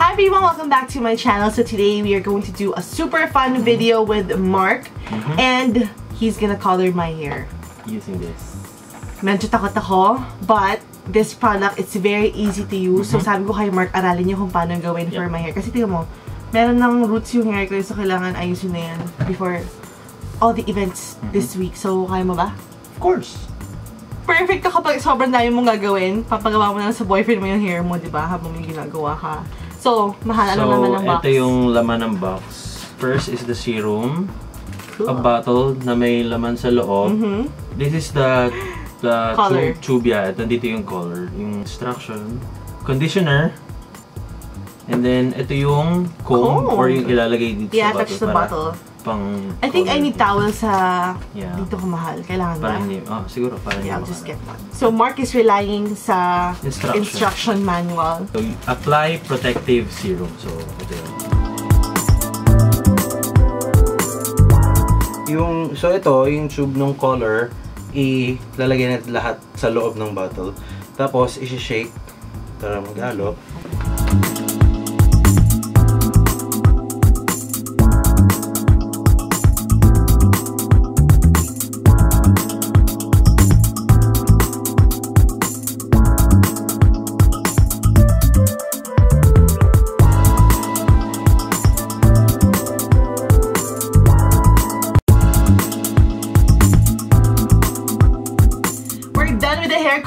Hi everyone, welcome back to my channel. So today we are going to do a super fun video with Mark, and he's gonna color my hair using this. Medyo takot ako, but this product, it's very easy to use. So sabi ko kay Mark, aralin niyo kung paano gawin for my hair. Kasi tingnan mo, meron ng roots yung hair ko, so kailangan ayusin na yan before all the events this week. So kaya mo ba? Of course! Perfect ka kapag sobrang dami mong gagawin. Papagawa mo na sa boyfriend mo yung hair mo, di ba? Habang may ginagawa ka. So, mahal ano naman ng box? Ito yung laman ng box. First is the serum. Cool. A bottle na may laman sa loob. This is the tube. Yeah, nandito yung color. Yung instruction. Conditioner. And then, ito yung comb or yung ilalagay dito sa bottle. Attach the bottle. I think I need towel sa dito ko mahal. Kailangan ba? Siguro para I'll just get one. So Mark is relying sa instruction manual. So apply protective serum. So ito yun. Yung tube ng color, ilalagay natin lahat sa loob ng bottle. Tapos i-shake para maghalo.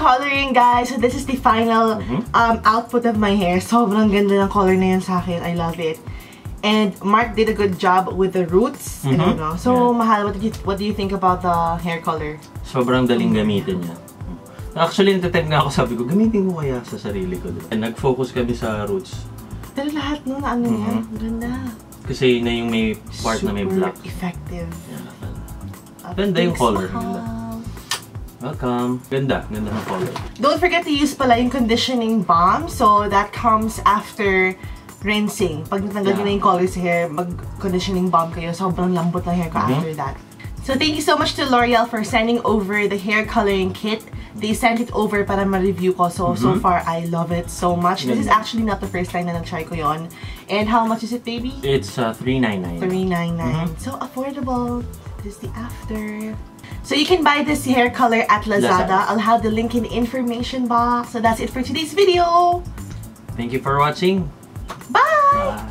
Coloring, guys. So this is the final output of my hair. Sobrang ganda ng color na yan sa akin. I love it. And Mark did a good job with the roots. I don't know. So mahal, what do you think about the hair color? Sobrang daling gamitin niya. Actually, natatype nga ako, sabi ko, gamitin ko kaya sa sarili ko. And nag-focus kami sa roots. Pero lahat no, na ano yan. Ganda. Kasi na yung may part na may black. Super effective. Ganda yung color. Ganda. Welcome. Ganda. Ganda ng color. Don't forget to use pala yung conditioning balm. So, that comes after rinsing. Pag natanggal nyo na yung color sa hair, mag-conditioning balm kayo. Sobrang lambot ng hair ko after that. So, thank you so much to L'Oreal for sending over the hair coloring kit. They sent it over para ma-review ko. So, so far, I love it so much. This is actually not the first time na nag-try ko yon. And how much is it, baby? It's $3.99. $3.99. So, affordable. This is the after. So you can buy this hair color at Lazada. I'll have the link in the information box. So that's it for today's video. Thank you for watching. Bye!